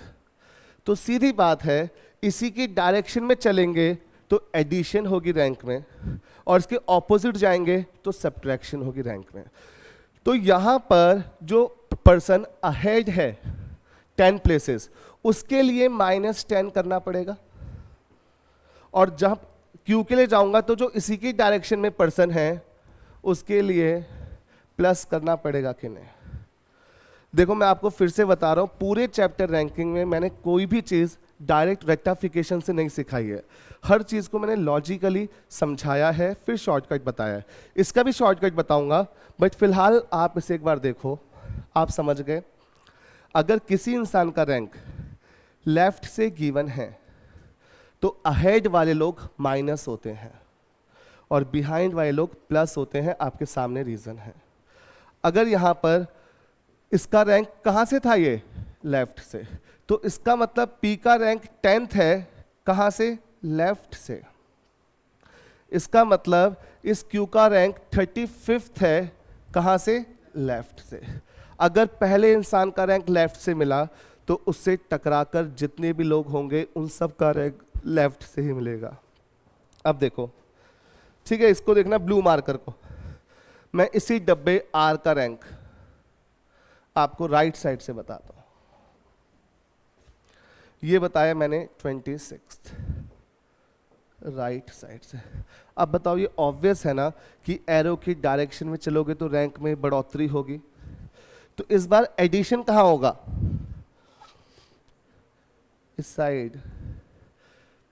तो सीधी बात है इसी की डायरेक्शन में चलेंगे तो एडिशन होगी रैंक में, और इसके ऑपोजिट जाएंगे तो सब्ट्रैक्शन होगी रैंक में। तो यहाँ पर जो पर्सन अहेड है 10 प्लेसेस, उसके लिए -10 करना पड़ेगा, और जब क्यू के लिए जाऊंगा तो जो इसी की डायरेक्शन में पर्सन है उसके लिए प्लस करना पड़ेगा कि नहीं। देखो मैं आपको फिर से बता रहा हूं, पूरे चैप्टर रैंकिंग में मैंने कोई भी चीज डायरेक्ट रेक्टाफिकेशन से नहीं सिखाई है, हर चीज को मैंने लॉजिकली समझाया है, फिर शॉर्टकट बताया है। इसका भी शॉर्टकट बताऊंगा, बट फिलहाल आप इसे एक बार देखो, आप समझ गए। अगर किसी इंसान का रैंक लेफ्ट से गिवन है तो अहेड वाले लोग माइनस होते हैं और बिहाइंड वाले लोग प्लस होते हैं। आपके सामने रीजन है। अगर यहां पर इसका रैंक कहां से था, ये लेफ्ट से, तो इसका मतलब पी का रैंक 10th है, कहां से, लेफ्ट से। इसका मतलब इस क्यू का रैंक 35th है, कहां से, लेफ्ट से। अगर पहले इंसान का रैंक लेफ्ट से मिला तो उससे टकराकर जितने भी लोग होंगे उन सब का रैंक लेफ्ट से ही मिलेगा। अब देखो, ठीक है, इसको देखना ब्लू मार्कर को। मैं इसी डब्बे आर का रैंक आपको राइट साइड से बताता हूं। ये बताया मैंने 26th राइट साइड से। अब बताओ, ये ऑब्वियस है ना कि एरो की डायरेक्शन में चलोगे तो रैंक में बढ़ोतरी होगी। तो इस बार एडिशन कहां होगा, इस साइड।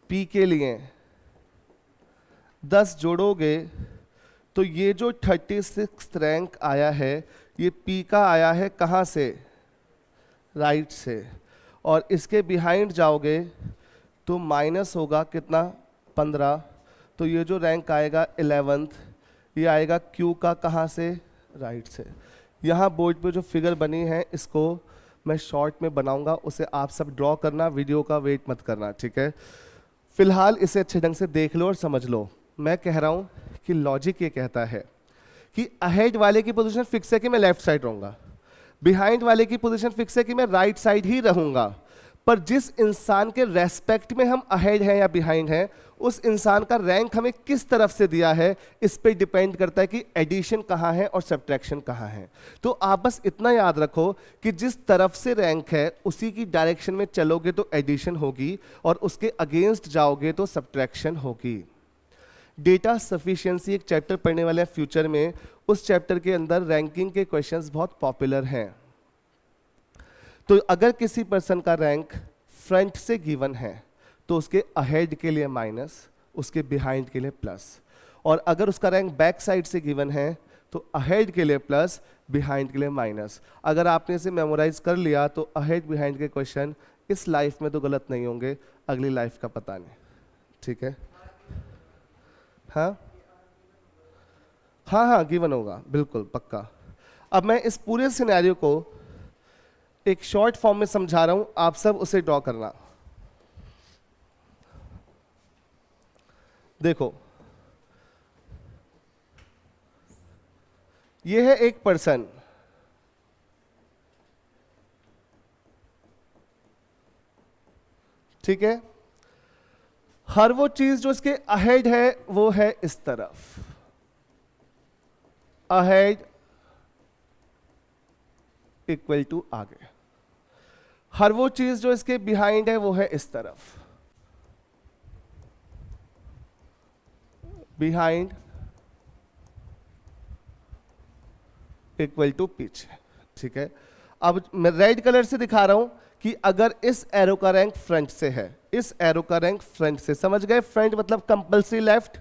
पी के लिए 10 जोड़ोगे तो ये जो 36th रैंक आया है ये पी का आया है कहां से, राइट से। और इसके बिहाइंड जाओगे तो माइनस होगा कितना, 15। तो ये जो रैंक आएगा 11th, ये आएगा क्यू का कहां से, राइट से। यहाँ बोर्ड पे जो फिगर बनी है इसको मैं शॉर्ट में बनाऊंगा, उसे आप सब ड्रॉ करना, वीडियो का वेट मत करना, ठीक है। फिलहाल इसे अच्छे ढंग से देख लो और समझ लो। मैं कह रहा हूं कि लॉजिक ये कहता है कि अहेड वाले की पोजीशन फिक्स है कि मैं लेफ्ट साइड रहूंगा, बिहाइंड वाले की पोजीशन फिक्स है कि मैं राइट साइड ही रहूंगा। पर जिस इंसान के रेस्पेक्ट में हम अहेड हैं या बिहाइंड हैं, उस इंसान का रैंक हमें किस तरफ से दिया है, इस पे डिपेंड करता है कि एडिशन कहां है और सब्ट्रैक्शन कहां है। तो आप बस इतना याद रखो कि जिस तरफ से रैंक है उसी की डायरेक्शन में चलोगे तो एडिशन होगी, और उसके अगेंस्ट जाओगे तो सब्ट्रैक्शन होगी। डेटा सफिशिएंसी एक चैप्टर पढ़ने वाले हैं फ्यूचर में, उस चैप्टर के अंदर रैंकिंग के क्वेश्चंस बहुत पॉपुलर हैं। तो अगर किसी पर्सन का रैंक फ्रंट से गिवन है तो उसके अहेड के लिए माइनस, उसके बिहाइंड के लिए प्लस। और अगर उसका रैंक बैक साइड से गिवन है तो अहेड के लिए प्लस, बिहाइंड के लिए माइनस। अगर आपने इसे मेमोराइज कर लिया तो अहेड बिहाइंड के क्वेश्चन इस लाइफ में तो गलत नहीं होंगे, अगली लाइफ का पता नहीं, ठीक है। हाँ हाँ हाँ, गिवन होगा, बिल्कुल पक्का। अब मैं इस पूरे सिनेरियो को एक शॉर्ट फॉर्म में समझा रहा हूं, आप सब उसे ड्रॉ करना। देखो, ये है एक पर्सन, ठीक है। हर वो चीज जो इसके अहेड है वो है इस तरफ, अहेड इक्वल टू आगे। हर वो चीज जो इसके बिहाइंड है वो है इस तरफ, बिहाइंड इक्वल टू पीछे, ठीक है। अब मैं रेड कलर से दिखा रहा हूं कि अगर इस एरो का रैंक फ्रंट से है, इस एरो का रैंक फ्रंट से, समझ गए, फ्रंट मतलब कंपल्सरी लेफ्ट।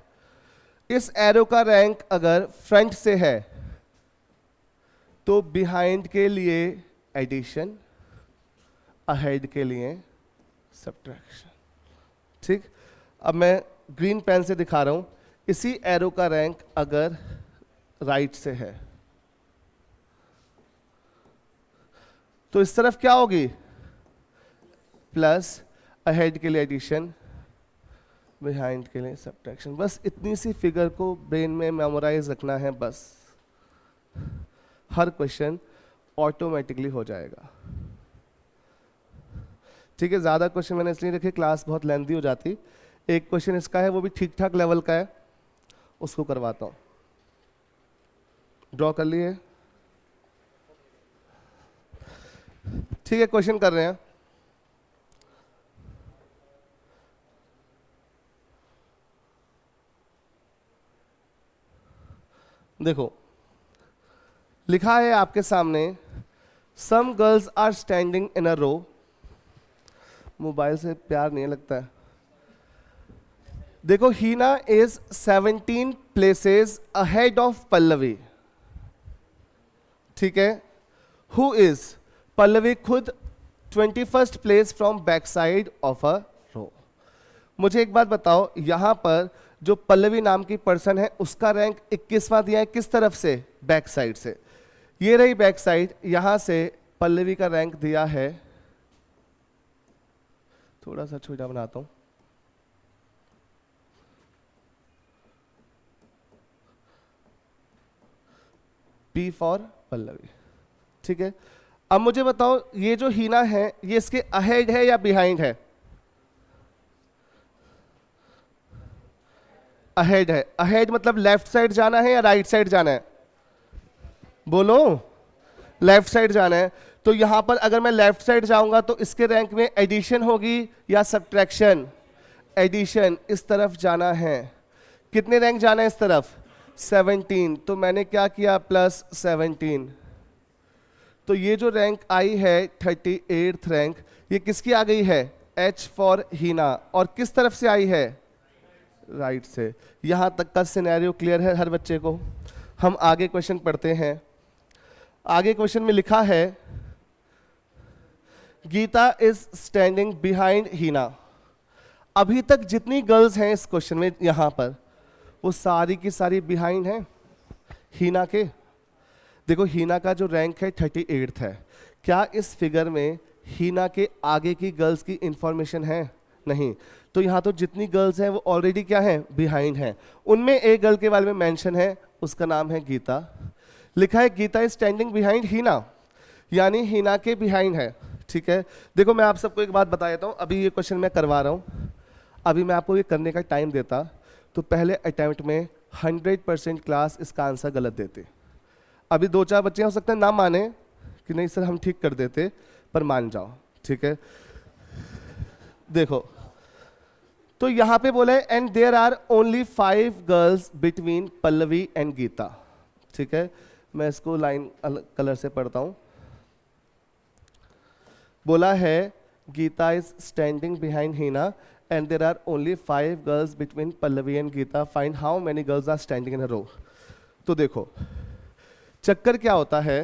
इस एरो का रैंक अगर फ्रंट से है तो बिहाइंड के लिए एडिशन, अहेड के लिए सब्ट्रैक्शन, ठीक। अब मैं ग्रीन पेन से दिखा रहा हूं, इसी एरो का रैंक अगर राइट से है तो इस तरफ क्या होगी, प्लस अहेड के लिए एडिशन, बिहाइंड के लिए सब्ट्रैक्शन। बस इतनी सी फिगर को ब्रेन में मेमोराइज रखना है, बस हर क्वेश्चन ऑटोमेटिकली हो जाएगा। ठीक है, ज़्यादा क्वेश्चन मैंने इसलिए रखे, क्लास बहुत लेंथी हो जाती। एक क्वेश्चन इसका है, वो भी ठीक ठाक लेवल का है, उसको करवाता हूँ। ड्रॉ कर लिए? ठीक है, क्वेश्चन कर रहे हैं। देखो लिखा है आपके सामने, some girls are standing in a row. Mobile से प्यार नहीं लगता है। देखो, Heena is 17 places ahead of Pallavi. ठीक है, हु इज पल्लवी खुद 21st place from back side of a row. मुझे एक बात बताओ, यहां पर जो पल्लवी नाम की पर्सन है उसका रैंक 21वां दिया है, किस तरफ से? बैक साइड से। ये रही बैक साइड, यहां से पल्लवी का रैंक दिया है, थोड़ा सा छोटा बनाता हूं, P फॉर पल्लवी। ठीक है, अब मुझे बताओ, ये जो हीना है ये इसके अहेड है या बिहाइंड है? अहेड है। अहेड मतलब लेफ्ट साइड जाना है या राइट साइड जाना है? बोलो, लेफ्ट साइड जाना है। तो यहां पर अगर मैं लेफ्ट साइड जाऊंगा तो इसके रैंक में एडिशन होगी या सब्ट्रैक्शन? एडिशन। इस तरफ जाना है, कितने रैंक जाना है इस तरफ? 17। तो मैंने क्या किया? प्लस 17। तो ये जो रैंक आई है 38th रैंक, ये किसकी आ गई है? H फॉर हीना। और किस तरफ से आई है? राइट से। यहां तक का सिनेरियो क्लियर है हर बच्चे को? हम आगे क्वेश्चन पढ़ते हैं। आगे क्वेश्चन में लिखा है, गीता इज स्टैंडिंग बिहाइंड हीना। अभी तक जितनी गर्ल्स हैं इस क्वेश्चन में यहां पर, वो सारी की सारी बिहाइंड हैं हीना के। देखो, हीना का जो रैंक है 38th है। क्या इस फिगर में हीना के आगे की गर्ल्स की इंफॉर्मेशन है? नहीं। तो यहाँ तो जितनी गर्ल्स हैं वो ऑलरेडी क्या हैं? बिहाइंड हैं। उनमें एक गर्ल के बारे में मेंशन है, उसका नाम है गीता। लिखा है गीता इज स्टैंडिंग बिहाइंड हीना, यानी हीना के बिहाइंड है। ठीक है, देखो मैं आप सबको एक बात बता देता हूँ। अभी ये क्वेश्चन मैं करवा रहा हूँ, अभी मैं आपको ये करने का टाइम देता तो पहले अटेम्प्ट में 100% क्लास इसका आंसर गलत देते। अभी 2-4 बच्चे हो सकते हैं ना माने कि नहीं सर हम ठीक कर देते, पर मान जाओ। ठीक है, देखो तो यहां पे बोला है and there are only 5 girls between Pallavi and Geeta. ठीक है, मैं इसको लाइन कलर से पढ़ता हूं। बोला है Geeta is standing behind Heena and there are only 5 girls between Pallavi and Geeta, find how many girls are standing in a row. तो देखो चक्कर क्या होता है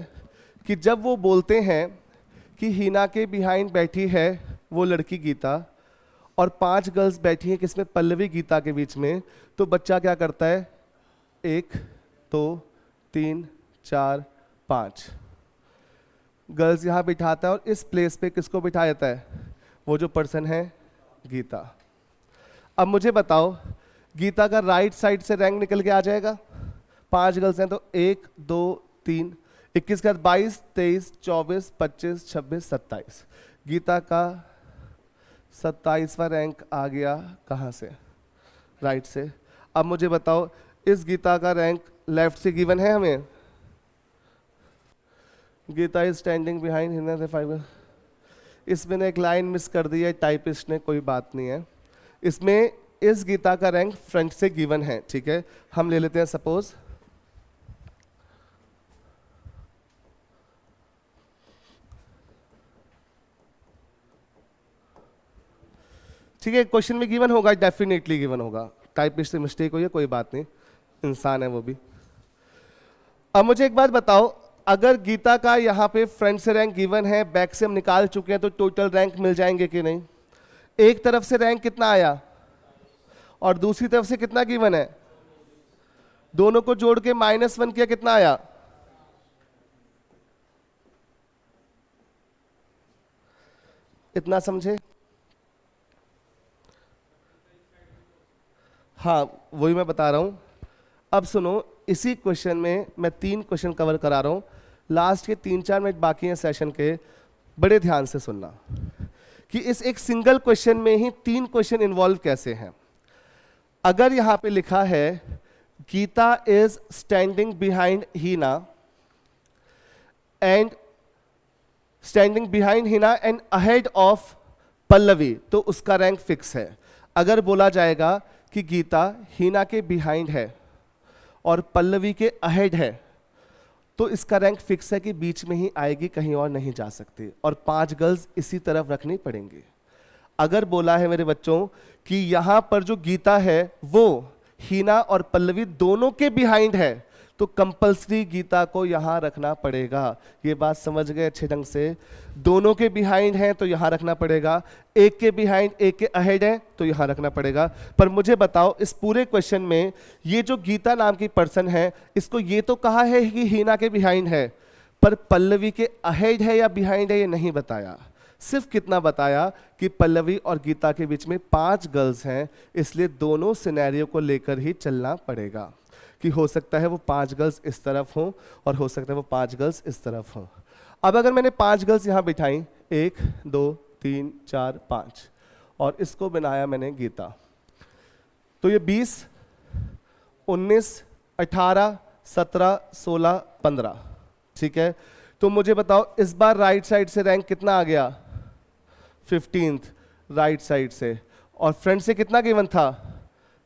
कि जब वो बोलते हैं कि हीना के बिहाइंड बैठी है वो लड़की गीता और 5 गर्ल्स बैठी हैं किसमें? पल्लवी गीता के बीच में, तो बच्चा क्या करता है? 1 2 3 4 5 गर्ल्स यहाँ बिठाता है और इस प्लेस पे किसको बिठा देता है? वो जो पर्सन है गीता। अब मुझे बताओ, गीता का राइट साइड से रैंक निकल के आ जाएगा। 5 गर्ल्स हैं तो 1 2 3 21 के बाद 22 23 24 25 26 27। गीता का 27वां रैंक आ गया कहाँ से? राइट से। अब मुझे बताओ, इस गीता का रैंक लेफ्ट से गिवन है हमें? Geeta is standing behind Hina the 5। इसमें एक लाइन मिस कर दी है टाइपिस्ट ने, कोई बात नहीं है। इसमें इस गीता का रैंक फ्रंट से गिवन है। ठीक है, हम ले लेते हैं सपोज ठीक है, क्वेश्चन में गिवन होगा, डेफिनेटली गिवन होगा। टाइपिस्ट से मिस्टेक हुई है, कोई बात नहीं, इंसान है वो भी। अब मुझे एक बात बताओ, अगर गीता का यहाँ पे फ्रंट से रैंक गिवन है, बैक से हम निकाल चुके हैं, तो टोटल रैंक मिल जाएंगे कि नहीं? एक तरफ से रैंक कितना आया और दूसरी तरफ से कितना गिवन है? दोनों को जोड़ के -1 किया, कितना आया? इतना समझे? हाँ वही मैं बता रहा हूँ। अब सुनो, इसी क्वेश्चन में मैं 3 क्वेश्चन कवर करा रहा हूँ, लास्ट के 3-4 मिनट बाकी हैं सेशन के, बड़े ध्यान से सुनना कि इस एक सिंगल क्वेश्चन में ही 3 क्वेश्चन इन्वॉल्व कैसे हैं। अगर यहां पे लिखा है Geeta is standing behind Heena and ahead of Pallavi, तो उसका रैंक फिक्स है। अगर बोला जाएगा कि गीता हीना के बिहाइंड है और पल्लवी के अहेड है, तो इसका रैंक फिक्स है कि बीच में ही आएगी, कहीं और नहीं जा सकती, और 5 गर्ल्स इसी तरफ रखनी पड़ेंगी। अगर बोला है मेरे बच्चों कि यहां पर जो गीता है वो हीना और पल्लवी दोनों के बिहाइंड है, तो कंपल्सरी गीता को यहां रखना पड़ेगा। ये बात समझ गए अच्छे ढंग से? दोनों के बिहाइंड हैं तो यहां रखना पड़ेगा, एक के बिहाइंड एक के अहेड है तो यहां रखना पड़ेगा। पर मुझे बताओ, इस पूरे क्वेश्चन में ये जो गीता नाम की पर्सन है, इसको ये तो कहा है कि हीना के बिहाइंड है, पर पल्लवी के अहेड है या बिहाइंड है ये नहीं बताया। सिर्फ कितना बताया कि पल्लवी और गीता के बीच में 5 गर्ल्स हैं, इसलिए दोनों सिनेरियो को लेकर ही चलना पड़ेगा कि हो सकता है वो 5 गर्ल्स इस तरफ हों और हो सकता है वो 5 गर्ल्स इस तरफ हों। अब अगर मैंने 5 गर्ल्स यहाँ बिठाई, 1 2 3 4 5, और इसको बनाया मैंने गीता, तो ये 20 19 18 17 16 15, ठीक है। तो मुझे बताओ इस बार राइट साइड से रैंक कितना आ गया? 15th राइट साइड से, और फ्रंट से कितना गिवन था?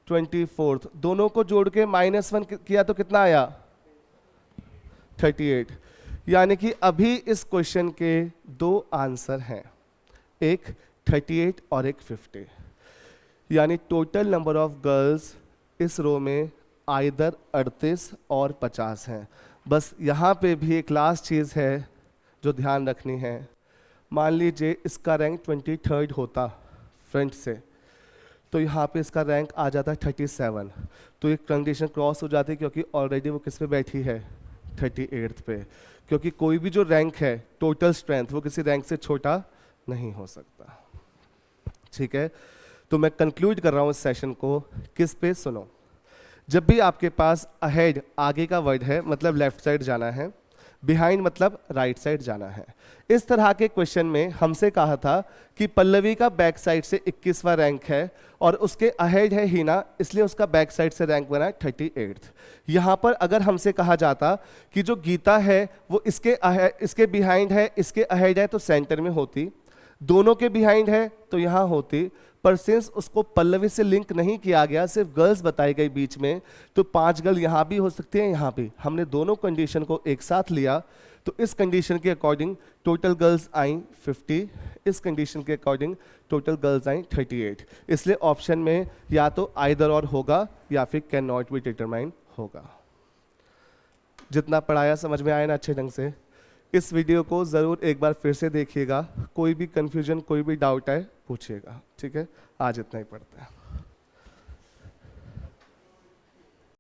24th। दोनों को जोड़ के -1 किया तो कितना आया? 38। यानी कि अभी इस क्वेश्चन के 2 आंसर हैं, एक 38 और एक 50। यानी टोटल नंबर ऑफ गर्ल्स इस रो में आइदर 38 और 50 हैं। बस यहाँ पे भी एक लास्ट चीज़ है जो ध्यान रखनी है। मान लीजिए इसका रैंक 23rd होता फ्रंट से, तो यहाँ पे इसका रैंक आ जाता है 37, तो एक कंडीशन क्रॉस हो जाती है, क्योंकि ऑलरेडी वो किस पे बैठी है? 38th पे, क्योंकि कोई भी जो रैंक है टोटल स्ट्रेंथ वो किसी रैंक से छोटा नहीं हो सकता, ठीक है। तो मैं कंक्लूड कर रहा हूँ इस सेशन को किस पे? सुनो, जब भी आपके पास अहेड आगे का वर्ड है मतलब लेफ्ट साइड जाना है, बिहाइंड मतलब राइट साइड जाना है। इस तरह के क्वेश्चन में हमसे कहा था कि पल्लवी का बैक साइड से 21वां रैंक है और उसके अहेड है हीना, इसलिए उसका बैक साइड से रैंक बना है 38th। यहाँ पर अगर हमसे कहा जाता कि जो गीता है वो इसके बिहाइंड है, इसके अहेड है, तो सेंटर में होती, दोनों के बिहाइंड है तो यहाँ होती, पर सिंस उसको पल्लवी से लिंक नहीं किया गया, सिर्फ गर्ल्स बताई गई बीच में, तो 5 गर्ल यहाँ भी हो सकती हैं, यहाँ भी। हमने दोनों कंडीशन को एक साथ लिया, तो इस कंडीशन के अकॉर्डिंग टोटल गर्ल्स आई 50, इस कंडीशन के अकॉर्डिंग टोटल गर्ल्स आई 38। इसलिए ऑप्शन में या तो आइदर और होगा या फिर कैन नॉट बी डिटरमाइंड होगा। जितना पढ़ाया समझ में आया ना अच्छे ढंग से? इस वीडियो को ज़रूर एक बार फिर से देखिएगा, कोई भी कन्फ्यूजन कोई भी डाउट है पूछिएगा, ठीक है। आज इतना ही पढ़ते हैं।